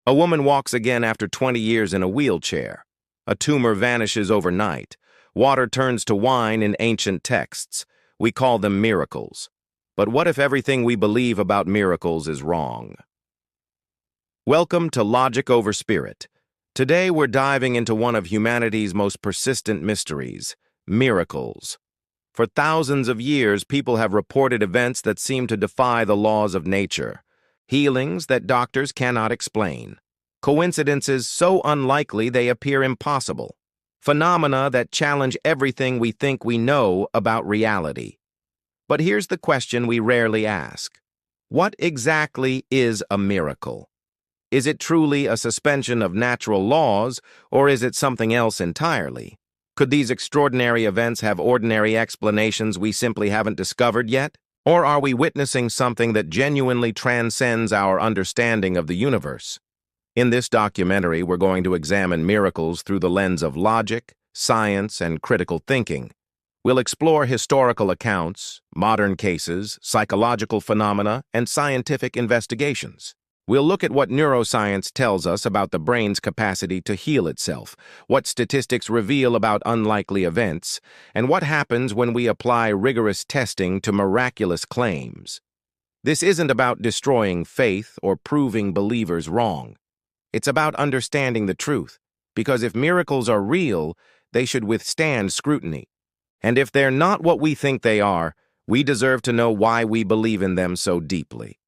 A woman walks again after 20 years in a wheelchair. A tumor vanishes overnight. Water turns to wine in ancient texts. We call them miracles. But what if everything we believe about miracles is wrong? Welcome to Logic Over Spirit. Today we're diving into one of humanity's most persistent mysteries, miracles. For thousands of years, people have reported events that seem to defy the laws of nature. Healings that doctors cannot explain. Coincidences so unlikely they appear impossible. Phenomena that challenge everything we think we know about reality. But here's the question we rarely ask. What exactly is a miracle? Is it truly a suspension of natural laws, or is it something else entirely? Could these extraordinary events have ordinary explanations we simply haven't discovered yet? Or are we witnessing something that genuinely transcends our understanding of the universe? In this documentary, we're going to examine miracles through the lens of logic, science, and critical thinking. We'll explore historical accounts, modern cases, psychological phenomena, and scientific investigations. We'll look at what neuroscience tells us about the brain's capacity to heal itself, what statistics reveal about unlikely events, and what happens when we apply rigorous testing to miraculous claims. This isn't about destroying faith or proving believers wrong. It's about understanding the truth, because if miracles are real, they should withstand scrutiny. And if they're not what we think they are, we deserve to know why we believe in them so deeply.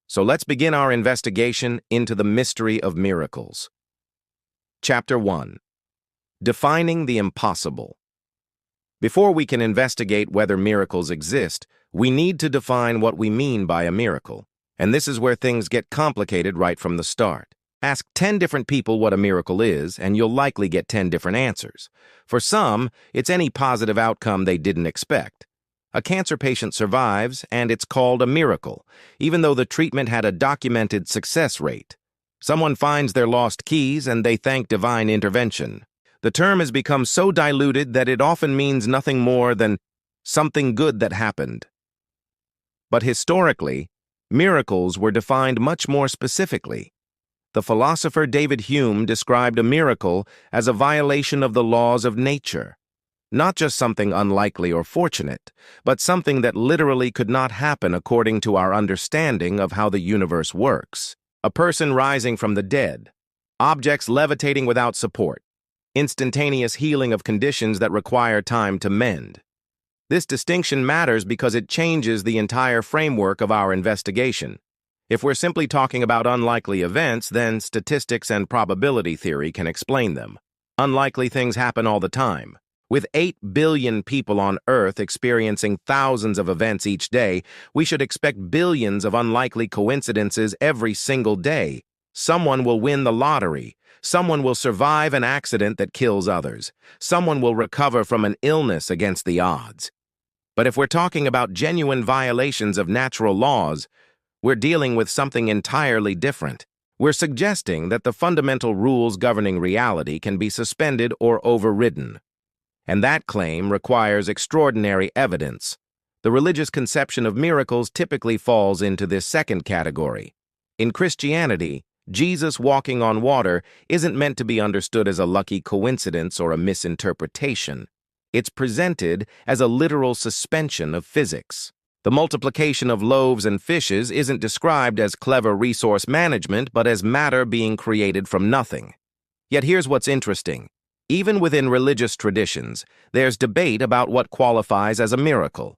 So let's begin our investigation into the mystery of miracles. Chapter 1. Defining the impossible. Before we can investigate whether miracles exist, we need to define what we mean by a miracle. And this is where things get complicated right from the start. Ask 10 different people what a miracle is, and you'll likely get 10 different answers. For some, it's any positive outcome they didn't expect. A cancer patient survives, and it's called a miracle, even though the treatment had a documented success rate. Someone finds their lost keys, and they thank divine intervention. The term has become so diluted that it often means nothing more than something good that happened. But historically, miracles were defined much more specifically. The philosopher David Hume described a miracle as a violation of the laws of nature. Not just something unlikely or fortunate, but something that literally could not happen according to our understanding of how the universe works. A person rising from the dead, objects levitating without support, instantaneous healing of conditions that require time to mend. This distinction matters because it changes the entire framework of our investigation. If we're simply talking about unlikely events, then statistics and probability theory can explain them. Unlikely things happen all the time. With 8 billion people on Earth experiencing thousands of events each day, we should expect billions of unlikely coincidences every single day. Someone will win the lottery. Someone will survive an accident that kills others. Someone will recover from an illness against the odds. But if we're talking about genuine violations of natural laws, we're dealing with something entirely different. We're suggesting that the fundamental rules governing reality can be suspended or overridden. And that claim requires extraordinary evidence. The religious conception of miracles typically falls into this second category. In Christianity, Jesus walking on water isn't meant to be understood as a lucky coincidence or a misinterpretation. It's presented as a literal suspension of physics. The multiplication of loaves and fishes isn't described as clever resource management, but as matter being created from nothing. Yet here's what's interesting. Even within religious traditions, there's debate about what qualifies as a miracle.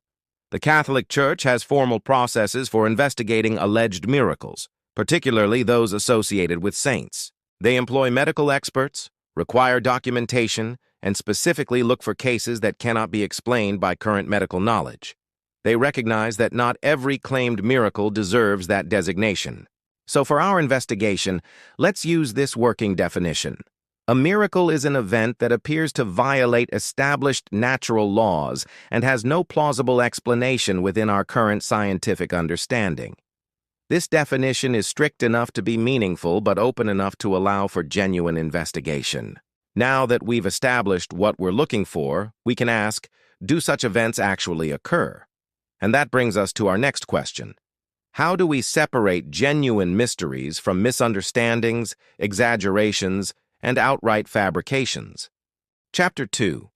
The Catholic Church has formal processes for investigating alleged miracles, particularly those associated with saints. They employ medical experts, require documentation, and specifically look for cases that cannot be explained by current medical knowledge. They recognize that not every claimed miracle deserves that designation. So for our investigation, let's use this working definition. A miracle is an event that appears to violate established natural laws and has no plausible explanation within our current scientific understanding. This definition is strict enough to be meaningful but open enough to allow for genuine investigation. Now that we've established what we're looking for, we can ask, do such events actually occur? And that brings us to our next question. How do we separate genuine mysteries from misunderstandings, exaggerations, and outright fabrications? Chapter 2.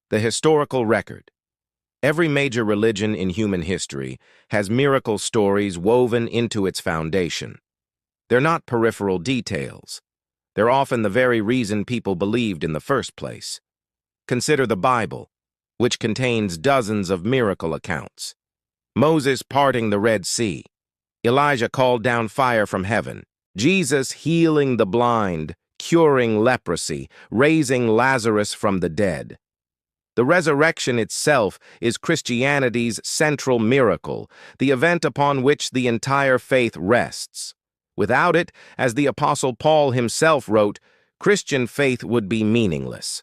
The Historical Record. Every major religion in human history has miracle stories woven into its foundation. They're not peripheral details. They're often the very reason people believed in the first place. Consider the Bible, which contains dozens of miracle accounts. Moses parting the Red Sea, Elijah called down fire from heaven, Jesus healing the blind, curing leprosy, raising Lazarus from the dead. The resurrection itself is Christianity's central miracle, the event upon which the entire faith rests. Without it, as the Apostle Paul himself wrote, Christian faith would be meaningless.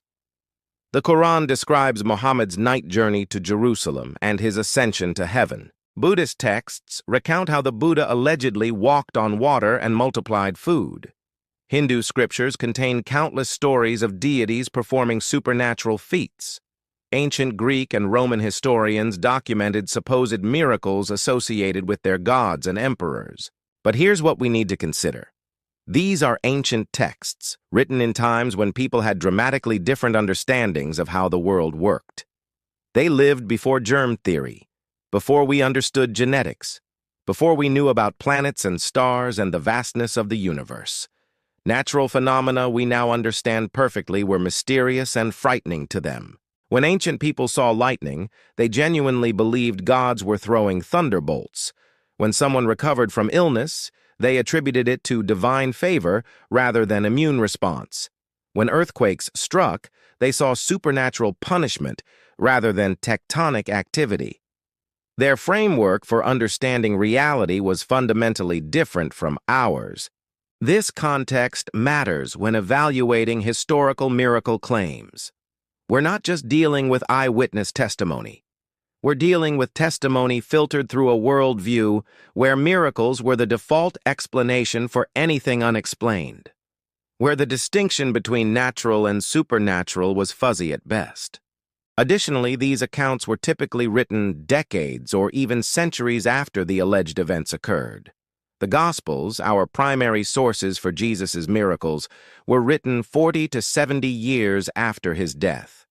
The Quran describes Muhammad's night journey to Jerusalem and his ascension to heaven. Buddhist texts recount how the Buddha allegedly walked on water and multiplied food. Hindu scriptures contain countless stories of deities performing supernatural feats. Ancient Greek and Roman historians documented supposed miracles associated with their gods and emperors. But here's what we need to consider. These are ancient texts, written in times when people had dramatically different understandings of how the world worked. They lived before germ theory, before we understood genetics, before we knew about planets and stars and the vastness of the universe. Natural phenomena we now understand perfectly were mysterious and frightening to them. When ancient people saw lightning, they genuinely believed gods were throwing thunderbolts. When someone recovered from illness, they attributed it to divine favor rather than immune response. When earthquakes struck, they saw supernatural punishment rather than tectonic activity. Their framework for understanding reality was fundamentally different from ours. This context matters when evaluating historical miracle claims. We're not just dealing with eyewitness testimony. We're dealing with testimony filtered through a worldview where miracles were the default explanation for anything unexplained, where the distinction between natural and supernatural was fuzzy at best. Additionally, these accounts were typically written decades or even centuries after the alleged events occurred. The Gospels, our primary sources for Jesus' miracles, were written 40 to 70 years after his death.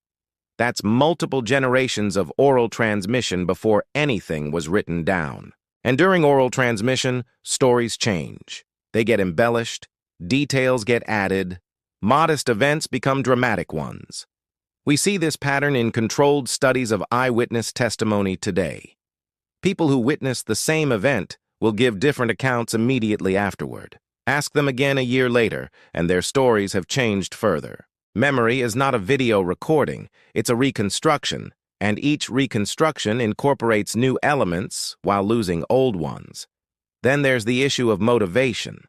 That's multiple generations of oral transmission before anything was written down. And during oral transmission, stories change. They get embellished, details get added, modest events become dramatic ones. We see this pattern in controlled studies of eyewitness testimony today. People who witness the same event will give different accounts immediately afterward. Ask them again a year later, and their stories have changed further. Memory is not a video recording, it's a reconstruction, and each reconstruction incorporates new elements while losing old ones. Then there's the issue of motivation.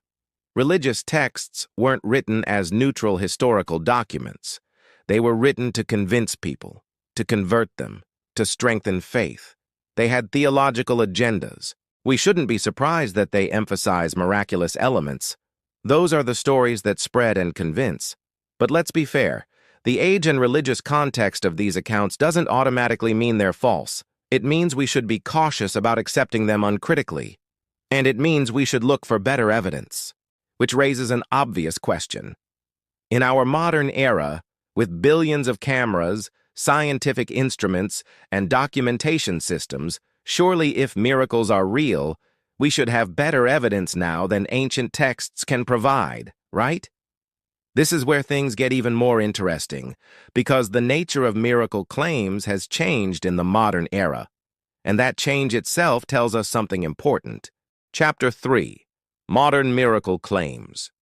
Religious texts weren't written as neutral historical documents. They were written to convince people, to convert them, to strengthen faith. They had theological agendas. We shouldn't be surprised that they emphasize miraculous elements. Those are the stories that spread and convince. But let's be fair, the age and religious context of these accounts doesn't automatically mean they're false. It means we should be cautious about accepting them uncritically. And it means we should look for better evidence, which raises an obvious question. In our modern era, with billions of cameras, scientific instruments, and documentation systems, surely if miracles are real, we should have better evidence now than ancient texts can provide, right? This is where things get even more interesting, because the nature of miracle claims has changed in the modern era, and that change itself tells us something important. Chapter 3. Modern Miracle Claims.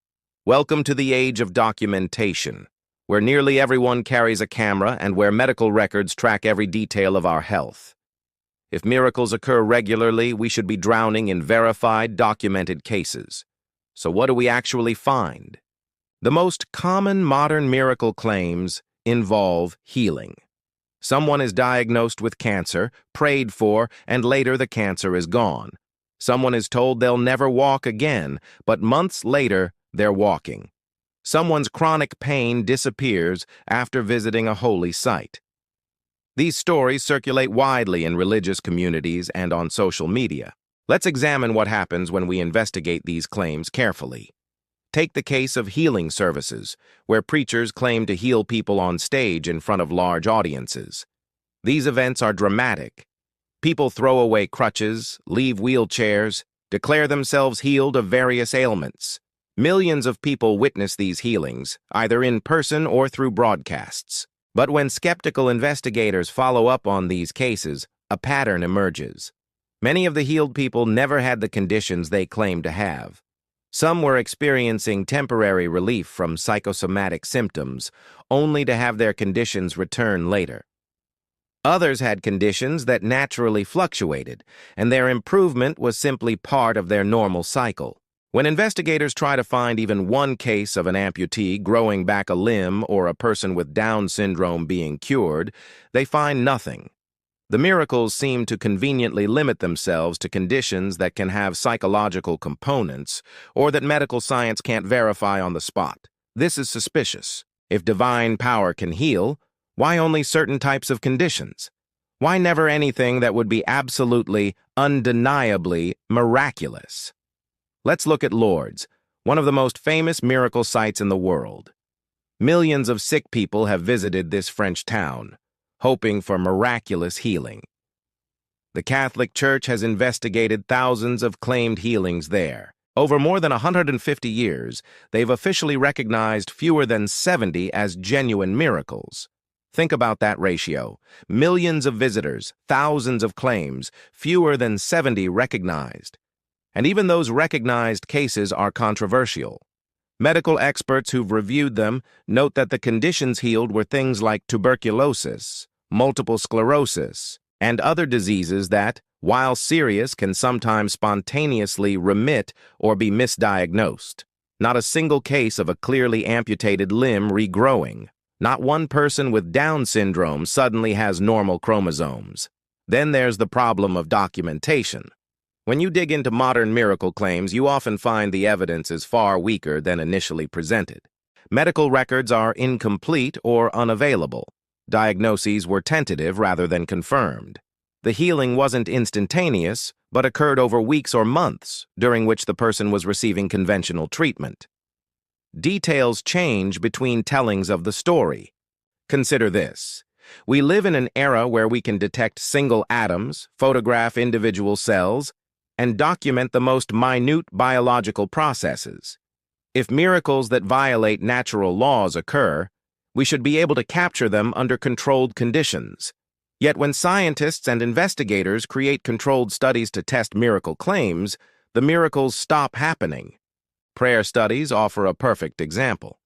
Welcome to the age of documentation, where nearly everyone carries a camera and where medical records track every detail of our health. If miracles occur regularly, we should be drowning in verified, documented cases. So what do we actually find? The most common modern miracle claims involve healing. Someone is diagnosed with cancer, prayed for, and later the cancer is gone. Someone is told they'll never walk again, but months later, they're walking. Someone's chronic pain disappears after visiting a holy site. These stories circulate widely in religious communities and on social media. Let's examine what happens when we investigate these claims carefully. Take the case of healing services, where preachers claim to heal people on stage in front of large audiences. These events are dramatic. People throw away crutches, leave wheelchairs, declare themselves healed of various ailments. Millions of people witness these healings, either in person or through broadcasts. But when skeptical investigators follow up on these cases, a pattern emerges. Many of the healed people never had the conditions they claimed to have. Some were experiencing temporary relief from psychosomatic symptoms, only to have their conditions return later. Others had conditions that naturally fluctuated, and their improvement was simply part of their normal cycle. When investigators try to find even one case of an amputee growing back a limb or a person with Down syndrome being cured, they find nothing. The miracles seem to conveniently limit themselves to conditions that can have psychological components or that medical science can't verify on the spot. This is suspicious. If divine power can heal, why only certain types of conditions? Why never anything that would be absolutely, undeniably miraculous? Let's look at Lourdes, one of the most famous miracle sites in the world. Millions of sick people have visited this French town, hoping for miraculous healing. The Catholic Church has investigated thousands of claimed healings there. Over more than 150 years, they've officially recognized fewer than 70 as genuine miracles. Think about that ratio. Millions of visitors, thousands of claims, fewer than 70 recognized. And even those recognized cases are controversial. Medical experts who've reviewed them note that the conditions healed were things like tuberculosis, multiple sclerosis, and other diseases that, while serious, can sometimes spontaneously remit or be misdiagnosed. Not a single case of a clearly amputated limb regrowing. Not one person with Down syndrome suddenly has normal chromosomes. Then there's the problem of documentation. When you dig into modern miracle claims, you often find the evidence is far weaker than initially presented. Medical records are incomplete or unavailable. Diagnoses were tentative rather than confirmed. The healing wasn't instantaneous, but occurred over weeks or months, during which the person was receiving conventional treatment. Details change between tellings of the story. Consider this. We live in an era where we can detect single atoms, photograph individual cells, and document the most minute biological processes. If miracles that violate natural laws occur, we should be able to capture them under controlled conditions. Yet when scientists and investigators create controlled studies to test miracle claims, the miracles stop happening. Prayer studies offer a perfect example.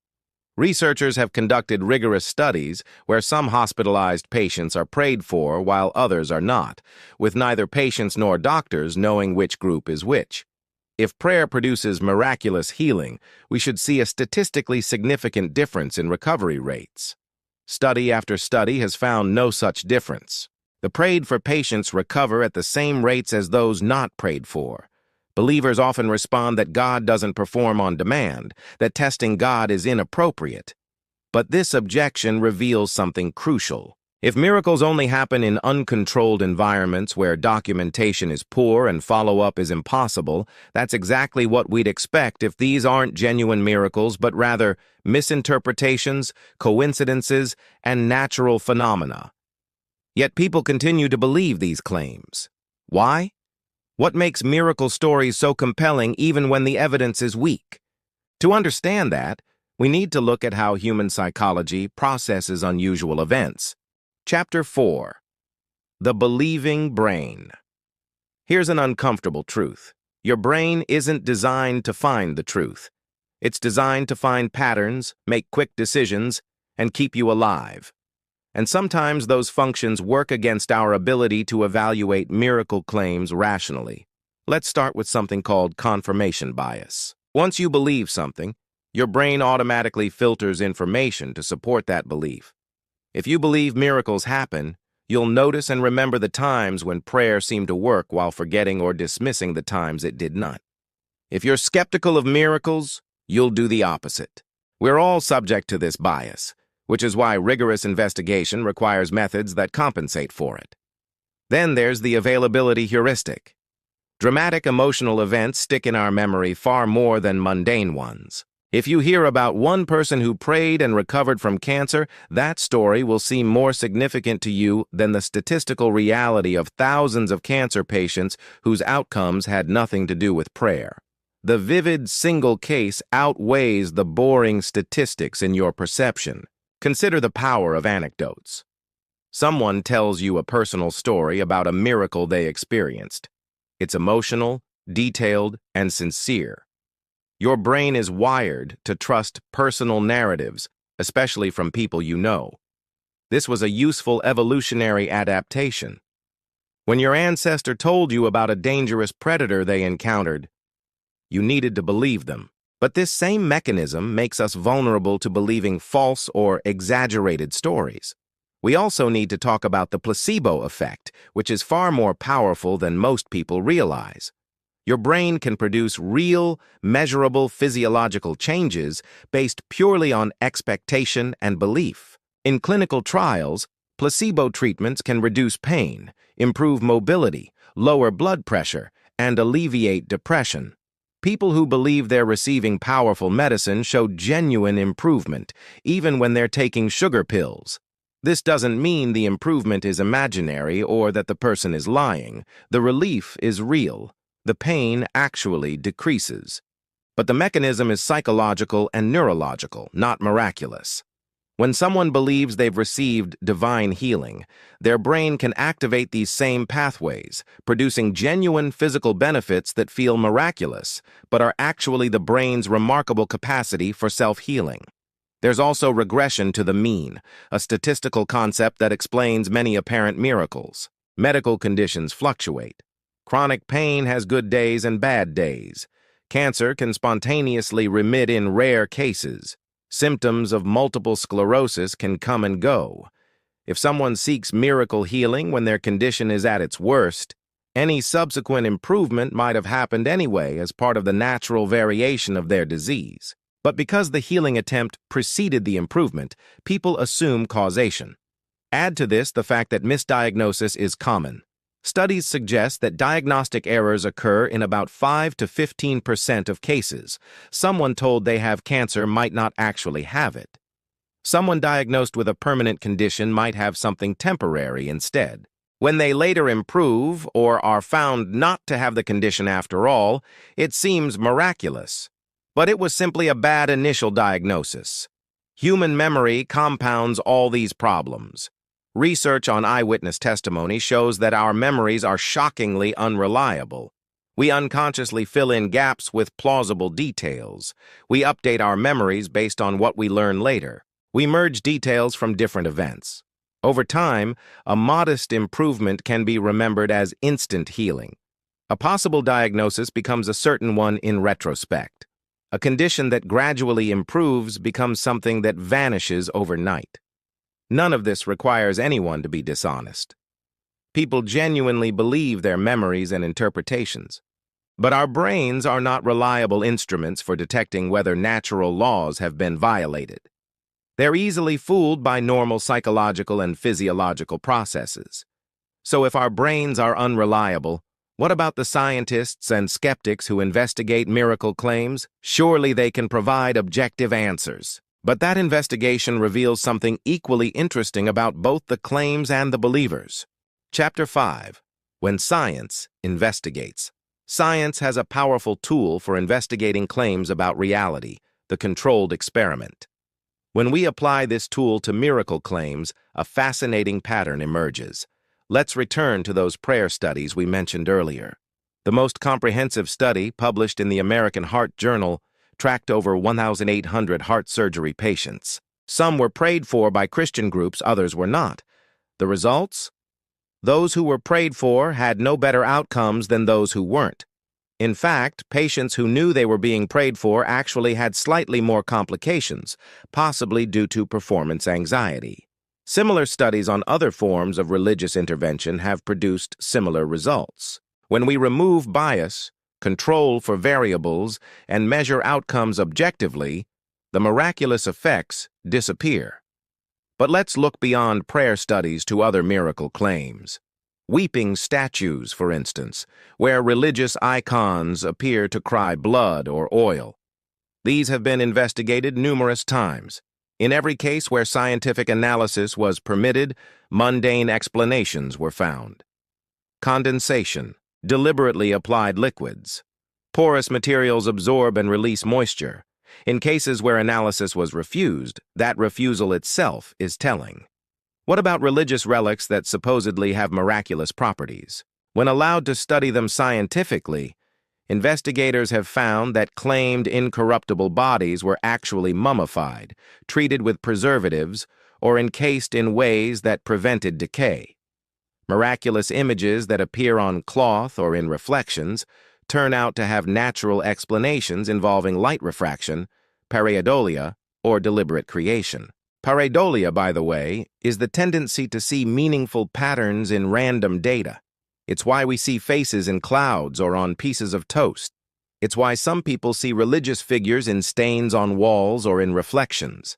Researchers have conducted rigorous studies where some hospitalized patients are prayed for while others are not, with neither patients nor doctors knowing which group is which. If prayer produces miraculous healing, we should see a statistically significant difference in recovery rates. Study after study has found no such difference. The prayed-for patients recover at the same rates as those not prayed for. Believers often respond that God doesn't perform on demand, that testing God is inappropriate. But this objection reveals something crucial. If miracles only happen in uncontrolled environments where documentation is poor and follow-up is impossible, that's exactly what we'd expect if these aren't genuine miracles, but rather misinterpretations, coincidences, and natural phenomena. Yet people continue to believe these claims. Why? What makes miracle stories so compelling even when the evidence is weak? To understand that, we need to look at how human psychology processes unusual events. Chapter 4. The Believing Brain. Here's an uncomfortable truth. Your brain isn't designed to find the truth. It's designed to find patterns, make quick decisions, and keep you alive. And sometimes those functions work against our ability to evaluate miracle claims rationally. Let's start with something called confirmation bias. Once you believe something, your brain automatically filters information to support that belief. If you believe miracles happen, you'll notice and remember the times when prayer seemed to work while forgetting or dismissing the times it did not. If you're skeptical of miracles, you'll do the opposite. We're all subject to this bias, which is why rigorous investigation requires methods that compensate for it. Then there's the availability heuristic. Dramatic emotional events stick in our memory far more than mundane ones. If you hear about one person who prayed and recovered from cancer, that story will seem more significant to you than the statistical reality of thousands of cancer patients whose outcomes had nothing to do with prayer. The vivid single case outweighs the boring statistics in your perception. Consider the power of anecdotes. Someone tells you a personal story about a miracle they experienced. It's emotional, detailed, and sincere. Your brain is wired to trust personal narratives, especially from people you know. This was a useful evolutionary adaptation. When your ancestor told you about a dangerous predator they encountered, you needed to believe them. But this same mechanism makes us vulnerable to believing false or exaggerated stories. We also need to talk about the placebo effect, which is far more powerful than most people realize. Your brain can produce real, measurable physiological changes based purely on expectation and belief. In clinical trials, placebo treatments can reduce pain, improve mobility, lower blood pressure, and alleviate depression. People who believe they're receiving powerful medicine show genuine improvement, even when they're taking sugar pills. This doesn't mean the improvement is imaginary or that the person is lying. The relief is real. The pain actually decreases. But the mechanism is psychological and neurological, not miraculous. When someone believes they've received divine healing, their brain can activate these same pathways, producing genuine physical benefits that feel miraculous, but are actually the brain's remarkable capacity for self-healing. There's also regression to the mean, a statistical concept that explains many apparent miracles. Medical conditions fluctuate. Chronic pain has good days and bad days. Cancer can spontaneously remit in rare cases. Symptoms of multiple sclerosis can come and go. If someone seeks miracle healing when their condition is at its worst, any subsequent improvement might have happened anyway as part of the natural variation of their disease. But because the healing attempt preceded the improvement, people assume causation. Add to this the fact that misdiagnosis is common. Studies suggest that diagnostic errors occur in about 5 to 15% of cases. Someone told they have cancer might not actually have it. Someone diagnosed with a permanent condition might have something temporary instead. When they later improve or are found not to have the condition after all, it seems miraculous. But it was simply a bad initial diagnosis. Human memory compounds all these problems. Research on eyewitness testimony shows that our memories are shockingly unreliable. We unconsciously fill in gaps with plausible details. We update our memories based on what we learn later. We merge details from different events. Over time, a modest improvement can be remembered as instant healing. A possible diagnosis becomes a certain one in retrospect. A condition that gradually improves becomes something that vanishes overnight. None of this requires anyone to be dishonest. People genuinely believe their memories and interpretations. But our brains are not reliable instruments for detecting whether natural laws have been violated. They're easily fooled by normal psychological and physiological processes. So if our brains are unreliable, what about the scientists and skeptics who investigate miracle claims? Surely they can provide objective answers. But that investigation reveals something equally interesting about both the claims and the believers. Chapter 5. When Science Investigates. Science has a powerful tool for investigating claims about reality, the controlled experiment. When we apply this tool to miracle claims, a fascinating pattern emerges. Let's return to those prayer studies we mentioned earlier. The most comprehensive study, published in the American Heart Journal, tracked over 1,800 heart surgery patients. Some were prayed for by Christian groups, others were not. The results? Those who were prayed for had no better outcomes than those who weren't. In fact, patients who knew they were being prayed for actually had slightly more complications, possibly due to performance anxiety. Similar studies on other forms of religious intervention have produced similar results. When we remove bias, control for variables, and measure outcomes objectively, the miraculous effects disappear. But let's look beyond prayer studies to other miracle claims. Weeping statues, for instance, where religious icons appear to cry blood or oil. These have been investigated numerous times. In every case where scientific analysis was permitted, mundane explanations were found. Condensation, deliberately applied liquids. Porous materials absorb and release moisture. In cases where analysis was refused, that refusal itself is telling. What about religious relics that supposedly have miraculous properties? When allowed to study them scientifically, investigators have found that claimed incorruptible bodies were actually mummified, treated with preservatives, or encased in ways that prevented decay. Miraculous images that appear on cloth or in reflections turn out to have natural explanations involving light refraction, pareidolia, or deliberate creation. Pareidolia, by the way, is the tendency to see meaningful patterns in random data. It's why we see faces in clouds or on pieces of toast. It's why some people see religious figures in stains on walls or in reflections.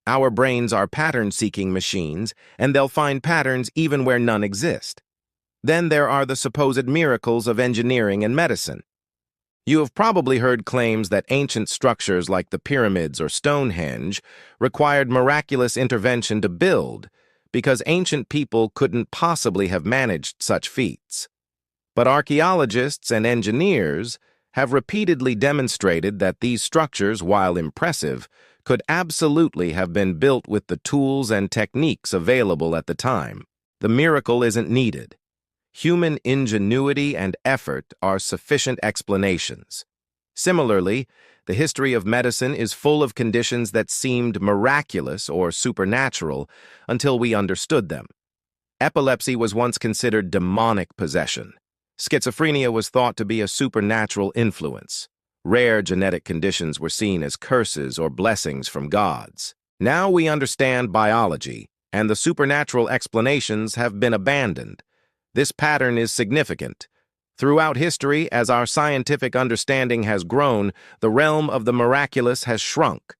Our brains are pattern-seeking machines, and they'll find patterns even where none exist. Then there are the supposed miracles of engineering and medicine. You have probably heard claims that ancient structures like the pyramids or Stonehenge required miraculous intervention to build because ancient people couldn't possibly have managed such feats. But archaeologists and engineers have repeatedly demonstrated that these structures, while impressive, could absolutely have been built with the tools and techniques available at the time. The miracle isn't needed. Human ingenuity and effort are sufficient explanations. Similarly, the history of medicine is full of conditions that seemed miraculous or supernatural until we understood them. Epilepsy was once considered demonic possession. Schizophrenia was thought to be a supernatural influence. Rare genetic conditions were seen as curses or blessings from gods. Now we understand biology, and the supernatural explanations have been abandoned. This pattern is significant. Throughout history, as our scientific understanding has grown, the realm of the miraculous has shrunk.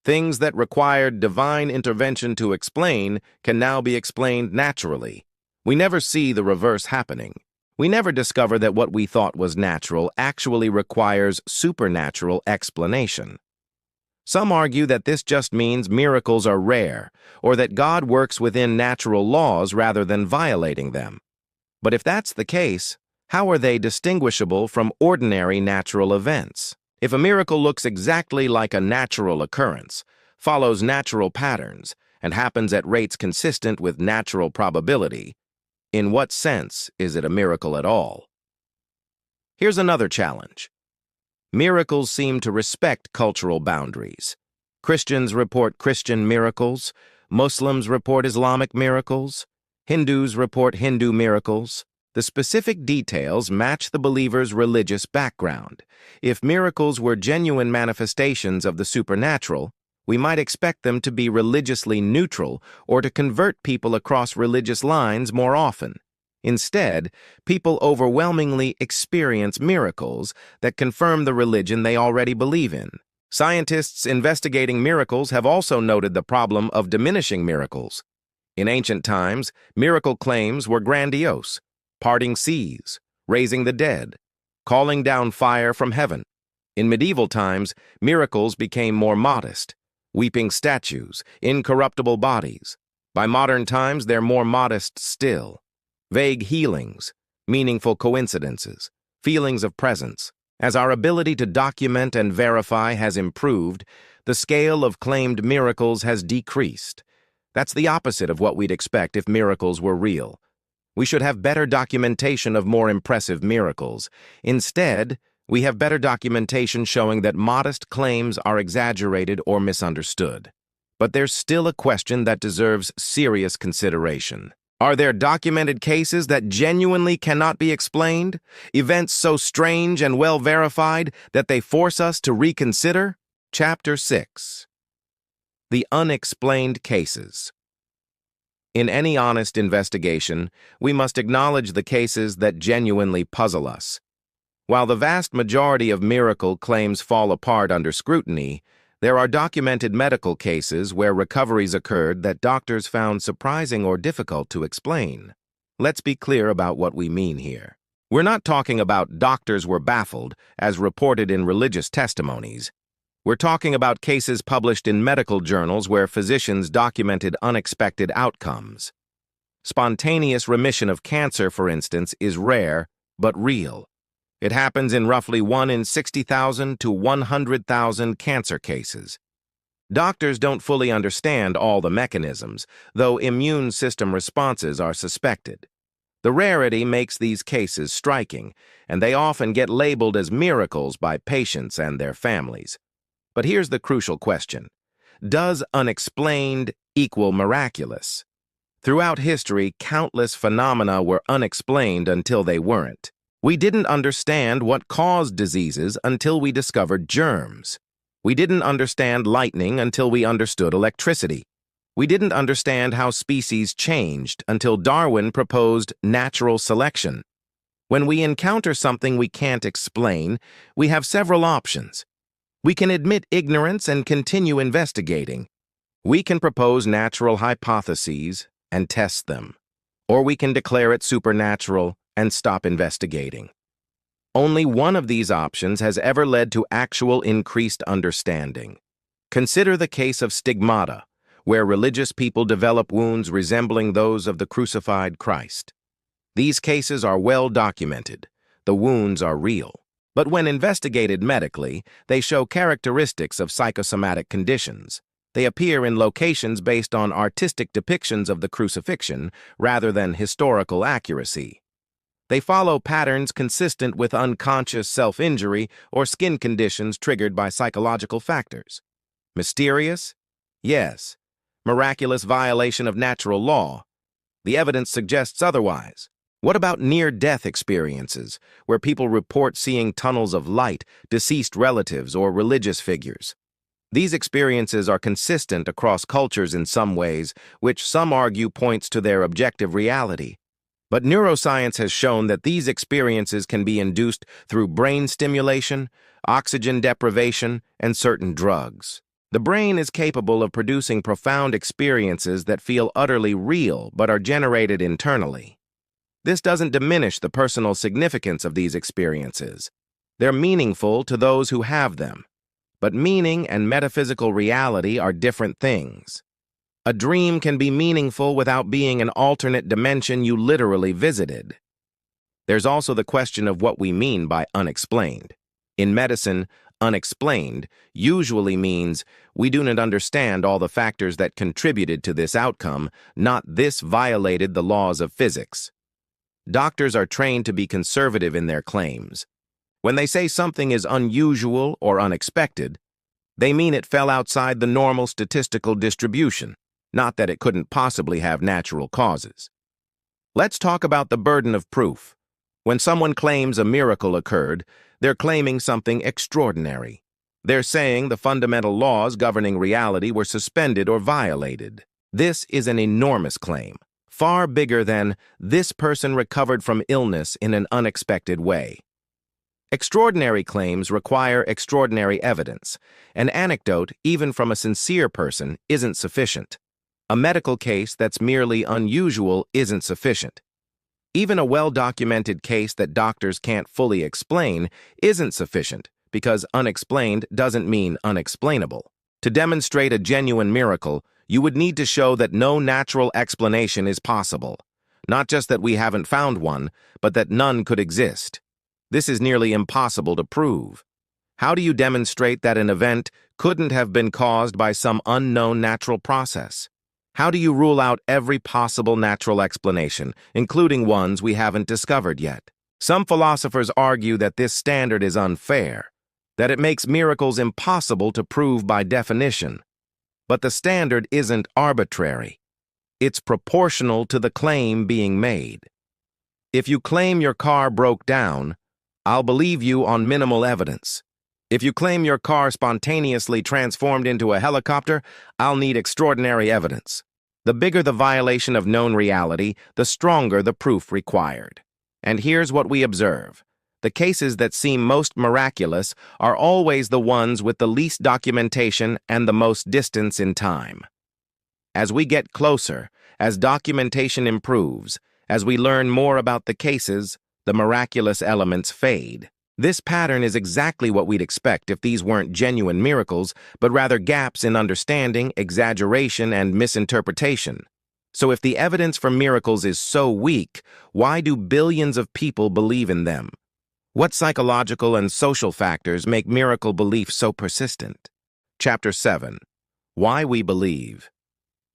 Things that required divine intervention to explain can now be explained naturally. We never see the reverse happening. We never discover that what we thought was natural actually requires supernatural explanation. Some argue that this just means miracles are rare, or that God works within natural laws rather than violating them. But if that's the case, how are they distinguishable from ordinary natural events? If a miracle looks exactly like a natural occurrence, follows natural patterns, and happens at rates consistent with natural probability, in what sense is it a miracle at all? Here's another challenge. Miracles seem to respect cultural boundaries. Christians report Christian miracles, Muslims report Islamic miracles, Hindus report Hindu miracles. The specific details match the believer's religious background. If miracles were genuine manifestations of the supernatural, we might expect them to be religiously neutral or to convert people across religious lines more often. Instead, people overwhelmingly experience miracles that confirm the religion they already believe in. Scientists investigating miracles have also noted the problem of diminishing miracles. In ancient times, miracle claims were grandiose: parting seas, raising the dead, calling down fire from heaven. In medieval times, miracles became more modest: weeping statues, incorruptible bodies. By modern times, they're more modest still: vague healings, meaningful coincidences, feelings of presence. As our ability to document and verify has improved, the scale of claimed miracles has decreased. That's the opposite of what we'd expect if miracles were real. We should have better documentation of more impressive miracles. Instead, we have better documentation showing that modest claims are exaggerated or misunderstood. But there's still a question that deserves serious consideration. Are there documented cases that genuinely cannot be explained? Events so strange and well verified that they force us to reconsider? Chapter 6. The Unexplained Cases. In any honest investigation, we must acknowledge the cases that genuinely puzzle us. While the vast majority of miracle claims fall apart under scrutiny, there are documented medical cases where recoveries occurred that doctors found surprising or difficult to explain. Let's be clear about what we mean here. We're not talking about doctors were baffled, as reported in religious testimonies. We're talking about cases published in medical journals where physicians documented unexpected outcomes. Spontaneous remission of cancer, for instance, is rare, but real. It happens in roughly 1 in 60,000 to 100,000 cancer cases. Doctors don't fully understand all the mechanisms, though immune system responses are suspected. The rarity makes these cases striking, and they often get labeled as miracles by patients and their families. But here's the crucial question. Does unexplained equal miraculous? Throughout history, countless phenomena were unexplained until they weren't. We didn't understand what caused diseases until we discovered germs. We didn't understand lightning until we understood electricity. We didn't understand how species changed until Darwin proposed natural selection. When we encounter something we can't explain, we have several options. We can admit ignorance and continue investigating. We can propose natural hypotheses and test them. Or we can declare it supernatural and stop investigating. Only one of these options has ever led to actual increased understanding. Consider the case of stigmata, where religious people develop wounds resembling those of the crucified Christ. These cases are well documented. The wounds are real. But when investigated medically, they show characteristics of psychosomatic conditions. They appear in locations based on artistic depictions of the crucifixion rather than historical accuracy. They follow patterns consistent with unconscious self-injury or skin conditions triggered by psychological factors. Mysterious? Yes. Miraculous violation of natural law? The evidence suggests otherwise. What about near-death experiences, where people report seeing tunnels of light, deceased relatives, or religious figures? These experiences are consistent across cultures in some ways, which some argue points to their objective reality. But neuroscience has shown that these experiences can be induced through brain stimulation, oxygen deprivation, and certain drugs. The brain is capable of producing profound experiences that feel utterly real but are generated internally. This doesn't diminish the personal significance of these experiences. They're meaningful to those who have them. But meaning and metaphysical reality are different things. A dream can be meaningful without being an alternate dimension you literally visited. There's also the question of what we mean by unexplained. In medicine, unexplained usually means we do not understand all the factors that contributed to this outcome, not this violated the laws of physics. Doctors are trained to be conservative in their claims. When they say something is unusual or unexpected, they mean it fell outside the normal statistical distribution, not that it couldn't possibly have natural causes. Let's talk about the burden of proof. When someone claims a miracle occurred, they're claiming something extraordinary. They're saying the fundamental laws governing reality were suspended or violated. This is an enormous claim, far bigger than this person recovered from illness in an unexpected way. Extraordinary claims require extraordinary evidence. An anecdote, even from a sincere person, isn't sufficient. A medical case that's merely unusual isn't sufficient. Even a well-documented case that doctors can't fully explain isn't sufficient, because unexplained doesn't mean unexplainable. To demonstrate a genuine miracle, you would need to show that no natural explanation is possible. Not just that we haven't found one, but that none could exist. This is nearly impossible to prove. How do you demonstrate that an event couldn't have been caused by some unknown natural process? How do you rule out every possible natural explanation, including ones we haven't discovered yet? Some philosophers argue that this standard is unfair, that it makes miracles impossible to prove by definition. But the standard isn't arbitrary. It's proportional to the claim being made. If you claim your car broke down, I'll believe you on minimal evidence. If you claim your car spontaneously transformed into a helicopter, I'll need extraordinary evidence. The bigger the violation of known reality, the stronger the proof required. And here's what we observe. The cases that seem most miraculous are always the ones with the least documentation and the most distance in time. As we get closer, as documentation improves, As we learn more about the cases, the miraculous elements fade. This pattern is exactly what we'd expect if these weren't genuine miracles, but rather gaps in understanding, exaggeration, and misinterpretation. So if the evidence for miracles is so weak, why do billions of people believe in them? What psychological and social factors make miracle belief so persistent? Chapter 7. Why we believe.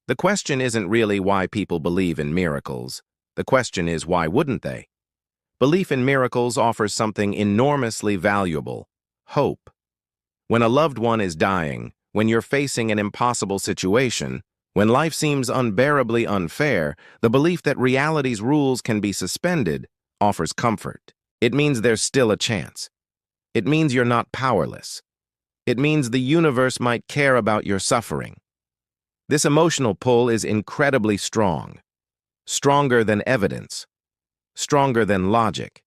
The question isn't really why people believe in miracles. The question is, why wouldn't they? Belief in miracles offers something enormously valuable: hope. When a loved one is dying, when you're facing an impossible situation, when life seems unbearably unfair, the belief that reality's rules can be suspended offers comfort. It means there's still a chance. It means you're not powerless. It means the universe might care about your suffering. This emotional pull is incredibly strong, stronger than evidence, stronger than logic.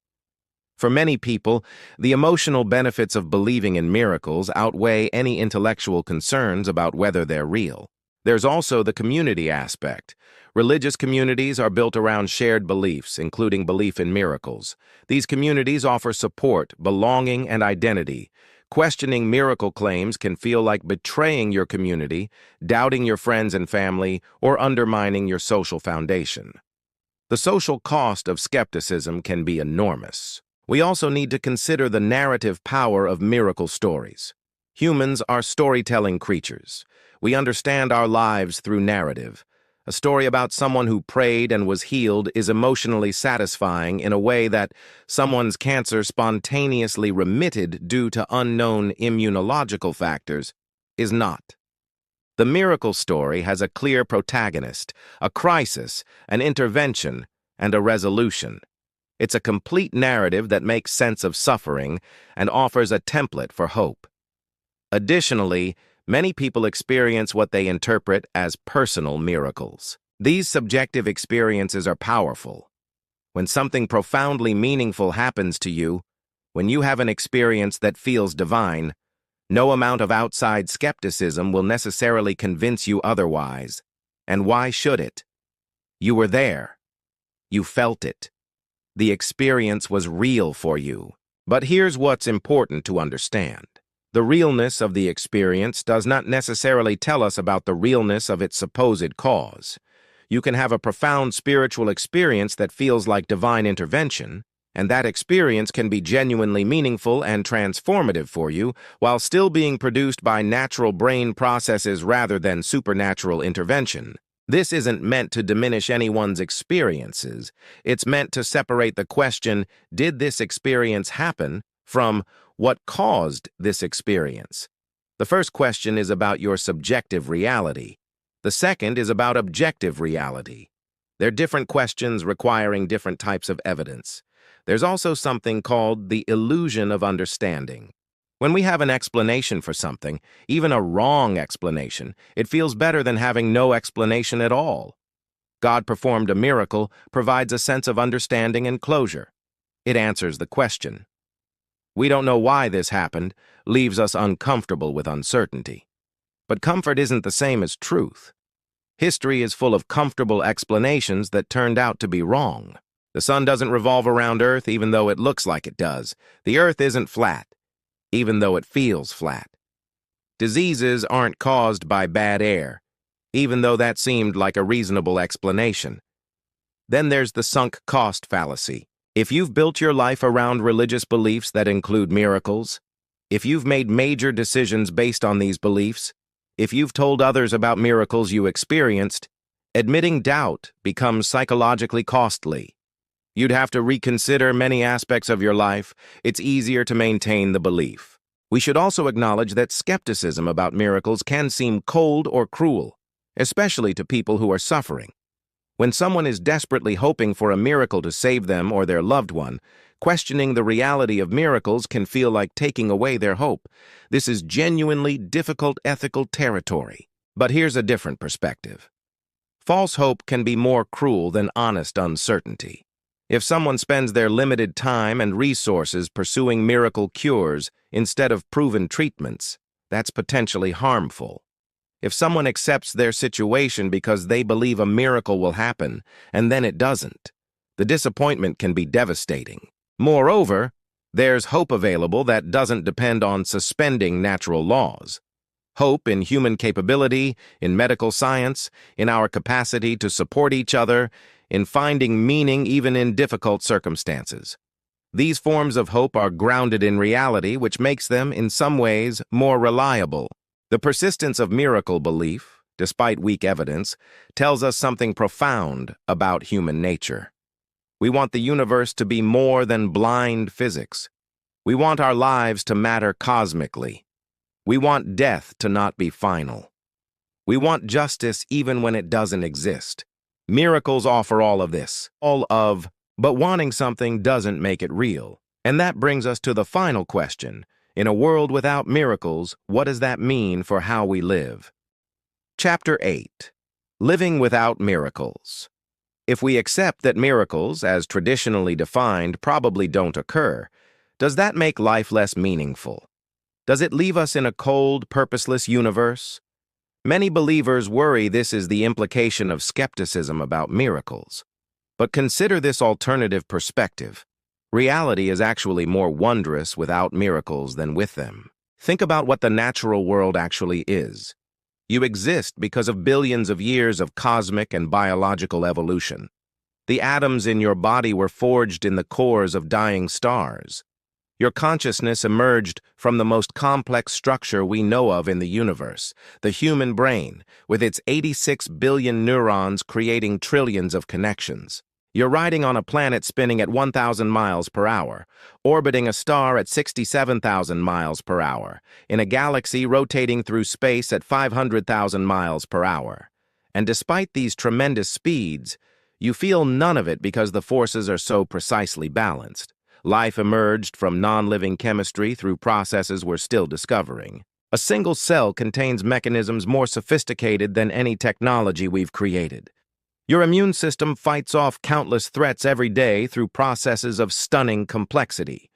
For many people, the emotional benefits of believing in miracles outweigh any intellectual concerns about whether they're real. There's also the community aspect. Religious communities are built around shared beliefs, including belief in miracles. These communities offer support, belonging, and identity. Questioning miracle claims can feel like betraying your community, doubting your friends and family, or undermining your social foundation. The social cost of skepticism can be enormous. We also need to consider the narrative power of miracle stories. Humans are storytelling creatures. We understand our lives through narrative. A story about someone who prayed and was healed is emotionally satisfying in a way that someone's cancer spontaneously remitted due to unknown immunological factors is not. The miracle story has a clear protagonist, a crisis, an intervention, and a resolution. It's a complete narrative that makes sense of suffering and offers a template for hope. Additionally, many people experience what they interpret as personal miracles. These subjective experiences are powerful. When something profoundly meaningful happens to you, when you have an experience that feels divine, no amount of outside skepticism will necessarily convince you otherwise. And why should it? You were there. You felt it. The experience was real for you. But here's what's important to understand. The realness of the experience does not necessarily tell us about the realness of its supposed cause. You can have a profound spiritual experience that feels like divine intervention, and that experience can be genuinely meaningful and transformative for you while still being produced by natural brain processes rather than supernatural intervention. This isn't meant to diminish anyone's experiences. It's meant to separate the question, did this experience happen, from what caused this experience. The first question is about your subjective reality. The second is about objective reality. They're different questions requiring different types of evidence. There's also something called the illusion of understanding. When we have an explanation for something, even a wrong explanation, it feels better than having no explanation at all. God performed a miracle provides a sense of understanding and closure. It answers the question. We don't know why this happened, leaves us uncomfortable with uncertainty. But comfort isn't the same as truth. History is full of comfortable explanations that turned out to be wrong. The sun doesn't revolve around Earth even though it looks like it does. The Earth isn't flat, even though it feels flat. Diseases aren't caused by bad air, even though that seemed like a reasonable explanation. Then there's the sunk cost fallacy. If you've built your life around religious beliefs that include miracles, if you've made major decisions based on these beliefs, if you've told others about miracles you experienced, admitting doubt becomes psychologically costly. You'd have to reconsider many aspects of your life. It's easier to maintain the belief. We should also acknowledge that skepticism about miracles can seem cold or cruel, especially to people who are suffering. When someone is desperately hoping for a miracle to save them or their loved one, questioning the reality of miracles can feel like taking away their hope. This is genuinely difficult ethical territory. But here's a different perspective. False hope can be more cruel than honest uncertainty. If someone spends their limited time and resources pursuing miracle cures instead of proven treatments, that's potentially harmful. If someone accepts their situation because they believe a miracle will happen, and then it doesn't, The disappointment can be devastating. Moreover, there's hope available that doesn't depend on suspending natural laws. Hope in human capability, in medical science, in our capacity to support each other, in finding meaning even in difficult circumstances. These forms of hope are grounded in reality, which makes them, in some ways, more reliable. The persistence of miracle belief, despite weak evidence, tells us something profound about human nature. We want the universe to be more than blind physics. We want our lives to matter cosmically. We want death to not be final. We want justice even when it doesn't exist. Miracles offer all of this, but wanting something doesn't make it real. And that brings us to the final question. In a world without miracles, what does that mean for how we live? Chapter 8. Living without miracles. If we accept that miracles, as traditionally defined, probably don't occur, does that make life less meaningful? Does it leave us in a cold, purposeless universe? Many believers worry this is the implication of skepticism about miracles. But consider this alternative perspective. Reality is actually more wondrous without miracles than with them. Think about what the natural world actually is. You exist because of billions of years of cosmic and biological evolution. The atoms in your body were forged in the cores of dying stars. Your consciousness emerged from the most complex structure we know of in the universe, the human brain, with its 86 billion neurons creating trillions of connections. You're riding on a planet spinning at 1,000 miles per hour, orbiting a star at 67,000 miles per hour, in a galaxy rotating through space at 500,000 miles per hour. And despite these tremendous speeds, you feel none of it because the forces are so precisely balanced. Life emerged from non-living chemistry through processes we're still discovering. A single cell contains mechanisms more sophisticated than any technology we've created. Your immune system fights off countless threats every day through processes of stunning complexity.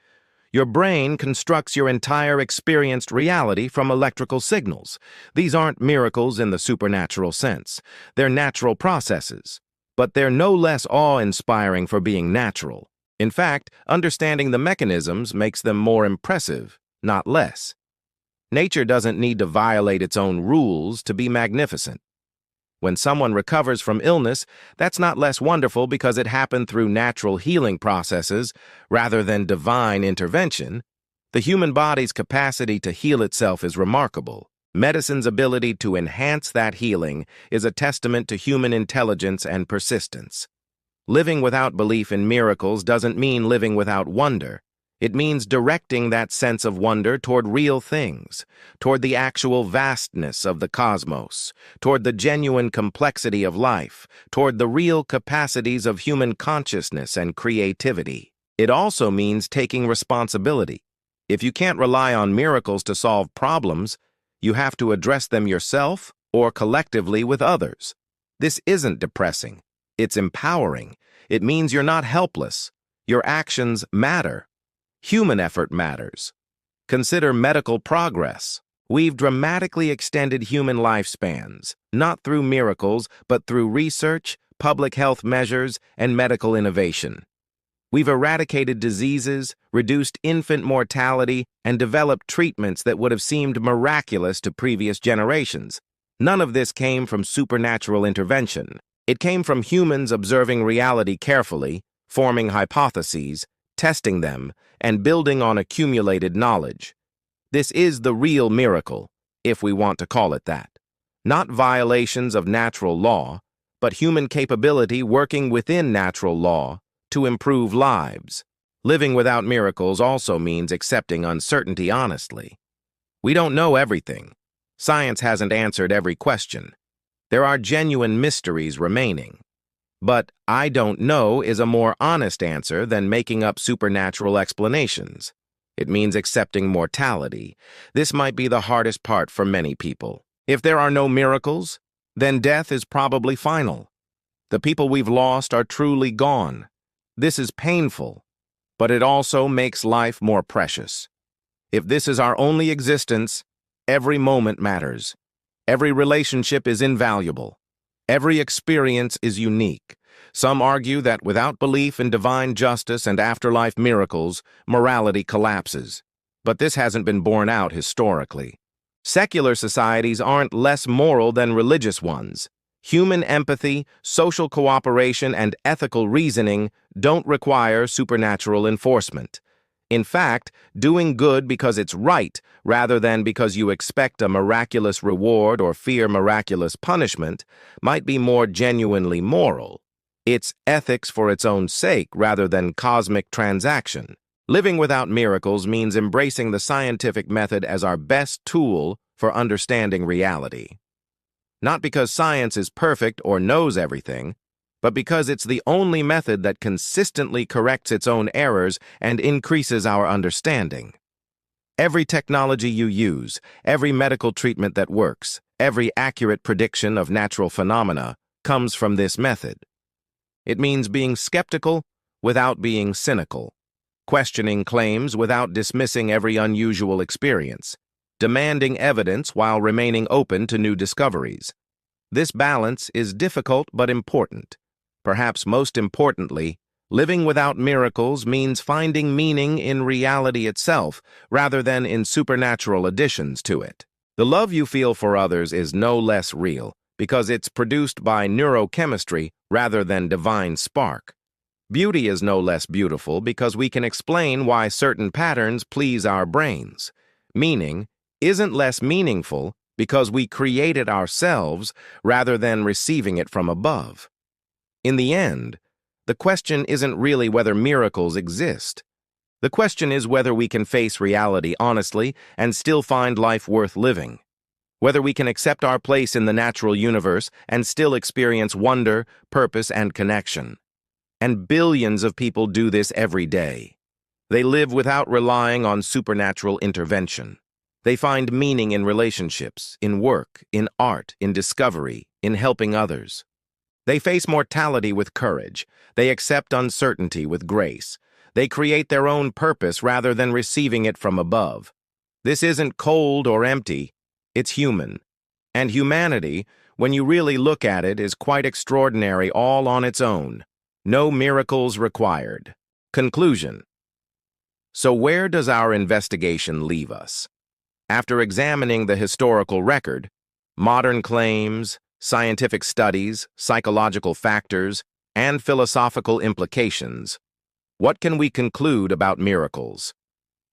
Your brain constructs your entire experienced reality from electrical signals. These aren't miracles in the supernatural sense. They're natural processes. But they're no less awe-inspiring for being natural. In fact, understanding the mechanisms makes them more impressive, not less. Nature doesn't need to violate its own rules to be magnificent. When someone recovers from illness, that's not less wonderful because it happened through natural healing processes rather than divine intervention. The human body's capacity to heal itself is remarkable. Medicine's ability to enhance that healing is a testament to human intelligence and persistence. Living without belief in miracles doesn't mean living without wonder. It means directing that sense of wonder toward real things, toward the actual vastness of the cosmos, toward the genuine complexity of life, toward the real capacities of human consciousness and creativity. It also means taking responsibility. If you can't rely on miracles to solve problems, you have to address them yourself or collectively with others. This isn't depressing. It's empowering. It means you're not helpless. Your actions matter. Human effort matters. Consider medical progress. We've dramatically extended human lifespans, not through miracles, but through research, public health measures, and medical innovation. We've eradicated diseases, reduced infant mortality, and developed treatments that would have seemed miraculous to previous generations. None of this came from supernatural intervention. It came from humans observing reality carefully, forming hypotheses, testing them, and building on accumulated knowledge. This is the real miracle, if we want to call it that. Not violations of natural law, but human capability working within natural law to improve lives. Living without miracles also means accepting uncertainty honestly. We don't know everything. Science hasn't answered every question. There are genuine mysteries remaining. But I don't know is a more honest answer than making up supernatural explanations. It means accepting mortality. This might be the hardest part for many people. If there are no miracles, then death is probably final. The people we've lost are truly gone. This is painful, but it also makes life more precious. If this is our only existence, every moment matters. Every relationship is invaluable. Every experience is unique. Some argue that without belief in divine justice and afterlife miracles, morality collapses. But this hasn't been borne out historically. Secular societies aren't less moral than religious ones. Human empathy, social cooperation, and ethical reasoning don't require supernatural enforcement. In fact, doing good because it's right rather than because you expect a miraculous reward or fear miraculous punishment might be more genuinely moral. It's ethics for its own sake rather than cosmic transaction. Living without miracles means embracing the scientific method as our best tool for understanding reality. Not because science is perfect or knows everything, but because it's the only method that consistently corrects its own errors and increases our understanding. Every technology you use, every medical treatment that works, every accurate prediction of natural phenomena comes from this method. It means being skeptical without being cynical, questioning claims without dismissing every unusual experience, demanding evidence while remaining open to new discoveries. This balance is difficult but important. Perhaps most importantly, living without miracles means finding meaning in reality itself rather than in supernatural additions to it. The love you feel for others is no less real because it's produced by neurochemistry rather than divine spark. Beauty is no less beautiful because we can explain why certain patterns please our brains. Meaning isn't less meaningful because we create it ourselves rather than receiving it from above. In the end, the question isn't really whether miracles exist. The question is whether we can face reality honestly and still find life worth living. Whether we can accept our place in the natural universe and still experience wonder, purpose, and connection. And billions of people do this every day. They live without relying on supernatural intervention. They find meaning in relationships, in work, in art, in discovery, in helping others. They face mortality with courage. They accept uncertainty with grace. They create their own purpose rather than receiving it from above. This isn't cold or empty. It's human. And humanity, when you really look at it, is quite extraordinary all on its own. No miracles required. Conclusion. So where does our investigation leave us? After examining the historical record, modern claims, scientific studies, psychological factors, and philosophical implications, what can we conclude about miracles?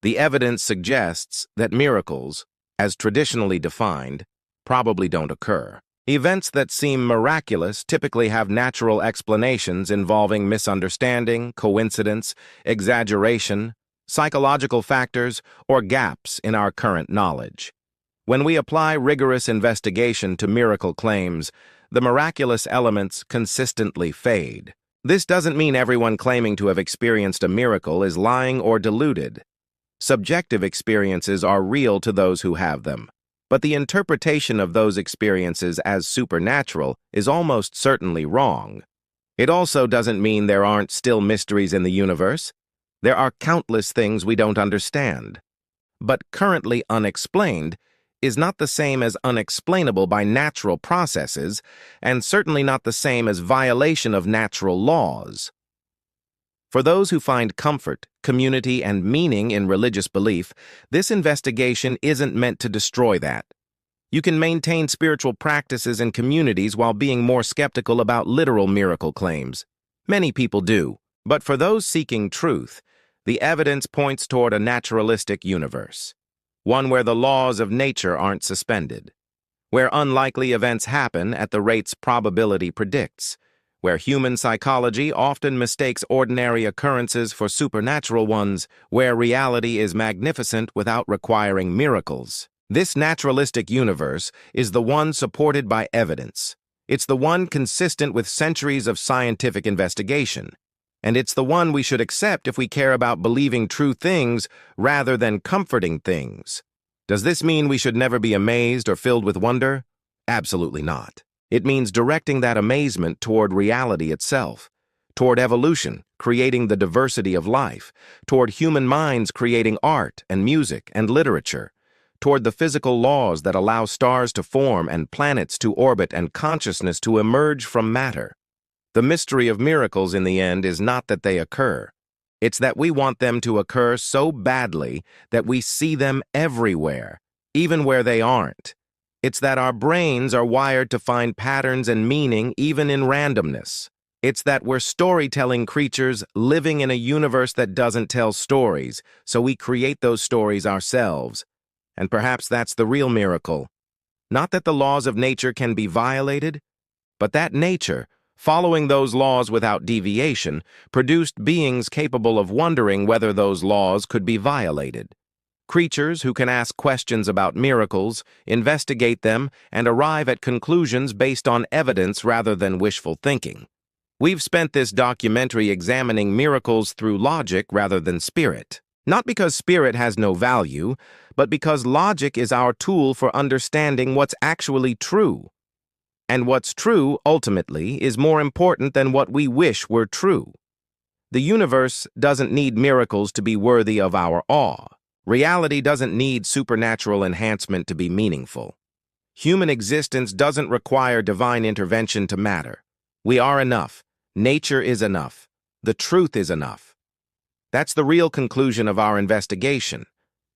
The evidence suggests that miracles, as traditionally defined, probably don't occur. Events that seem miraculous typically have natural explanations involving misunderstanding, coincidence, exaggeration, psychological factors, or gaps in our current knowledge. When we apply rigorous investigation to miracle claims, the miraculous elements consistently fade. This doesn't mean everyone claiming to have experienced a miracle is lying or deluded. Subjective experiences are real to those who have them, but the interpretation of those experiences as supernatural is almost certainly wrong. It also doesn't mean there aren't still mysteries in the universe. There are countless things we don't understand. But currently unexplained is not the same as unexplainable by natural processes, and certainly not the same as violation of natural laws. For those who find comfort, community, and meaning in religious belief, this investigation isn't meant to destroy that. You can maintain spiritual practices and communities while being more skeptical about literal miracle claims. Many people do, but for those seeking truth, the evidence points toward a naturalistic universe, one where the laws of nature aren't suspended, where unlikely events happen at the rates probability predicts, where human psychology often mistakes ordinary occurrences for supernatural ones, where reality is magnificent without requiring miracles. This naturalistic universe is the one supported by evidence. It's the one consistent with centuries of scientific investigation. And it's the one we should accept if we care about believing true things rather than comforting things. Does this mean we should never be amazed or filled with wonder? Absolutely not. It means directing that amazement toward reality itself, toward evolution, creating the diversity of life, toward human minds creating art and music and literature, toward the physical laws that allow stars to form and planets to orbit and consciousness to emerge from matter. The mystery of miracles in the end is not that they occur. It's that we want them to occur so badly that we see them everywhere, even where they aren't. It's that our brains are wired to find patterns and meaning even in randomness. It's that we're storytelling creatures living in a universe that doesn't tell stories, so we create those stories ourselves. And perhaps that's the real miracle. Not that the laws of nature can be violated, but that nature, following those laws without deviation, produced beings capable of wondering whether those laws could be violated. Creatures who can ask questions about miracles, investigate them, and arrive at conclusions based on evidence rather than wishful thinking. We've spent this documentary examining miracles through logic rather than spirit. Not because spirit has no value, but because logic is our tool for understanding what's actually true. And what's true, ultimately, is more important than what we wish were true. The universe doesn't need miracles to be worthy of our awe. Reality doesn't need supernatural enhancement to be meaningful. Human existence doesn't require divine intervention to matter. We are enough. Nature is enough. The truth is enough. That's the real conclusion of our investigation.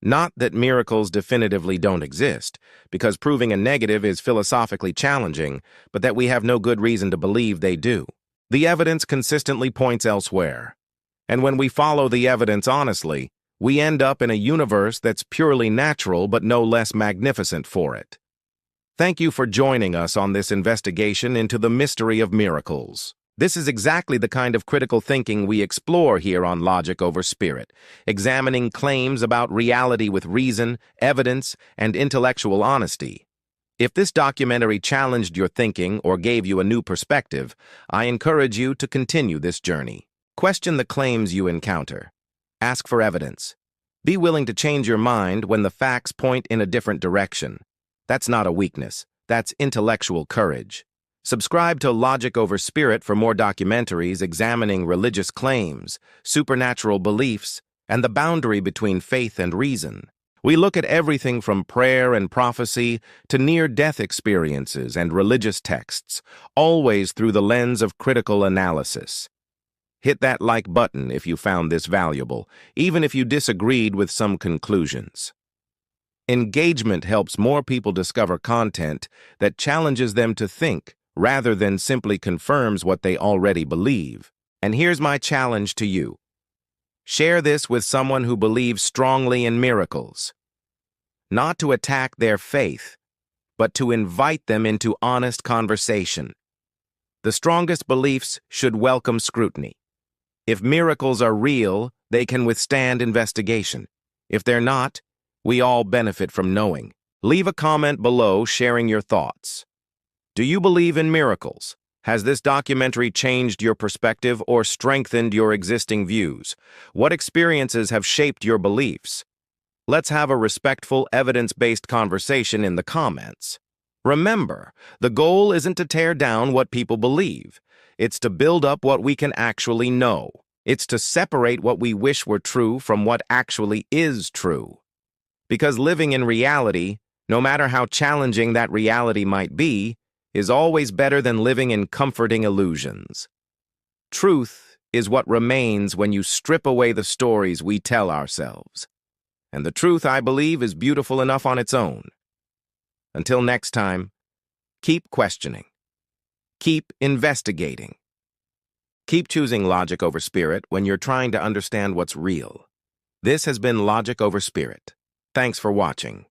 Not that miracles definitively don't exist, because proving a negative is philosophically challenging, but that we have no good reason to believe they do. The evidence consistently points elsewhere. And when we follow the evidence honestly, we end up in a universe that's purely natural but no less magnificent for it. Thank you for joining us on this investigation into the mystery of miracles. This is exactly the kind of critical thinking we explore here on Logic Over Spirit, examining claims about reality with reason, evidence, and intellectual honesty. If this documentary challenged your thinking or gave you a new perspective, I encourage you to continue this journey. Question the claims you encounter. Ask for evidence. Be willing to change your mind when the facts point in a different direction. That's not a weakness. That's intellectual courage. Subscribe to Logic Over Spirit for more documentaries examining religious claims, supernatural beliefs, and the boundary between faith and reason. We look at everything from prayer and prophecy to near-death experiences and religious texts, always through the lens of critical analysis. Hit that like button if you found this valuable, even if you disagreed with some conclusions. Engagement helps more people discover content that challenges them to think, rather than simply confirms what they already believe. And here's my challenge to you. Share this with someone who believes strongly in miracles. Not to attack their faith, but to invite them into honest conversation. The strongest beliefs should welcome scrutiny. If miracles are real, they can withstand investigation. If they're not, we all benefit from knowing. Leave a comment below sharing your thoughts. Do you believe in miracles? Has this documentary changed your perspective or strengthened your existing views? What experiences have shaped your beliefs? Let's have a respectful, evidence-based conversation in the comments. Remember, the goal isn't to tear down what people believe. It's to build up what we can actually know. It's to separate what we wish were true from what actually is true. Because living in reality, no matter how challenging that reality might be, is always better than living in comforting illusions. Truth is what remains when you strip away the stories we tell ourselves. And the truth, I believe, is beautiful enough on its own. Until next time, keep questioning. Keep investigating. Keep choosing logic over spirit when you're trying to understand what's real. This has been Logic Over Spirit. Thanks for watching.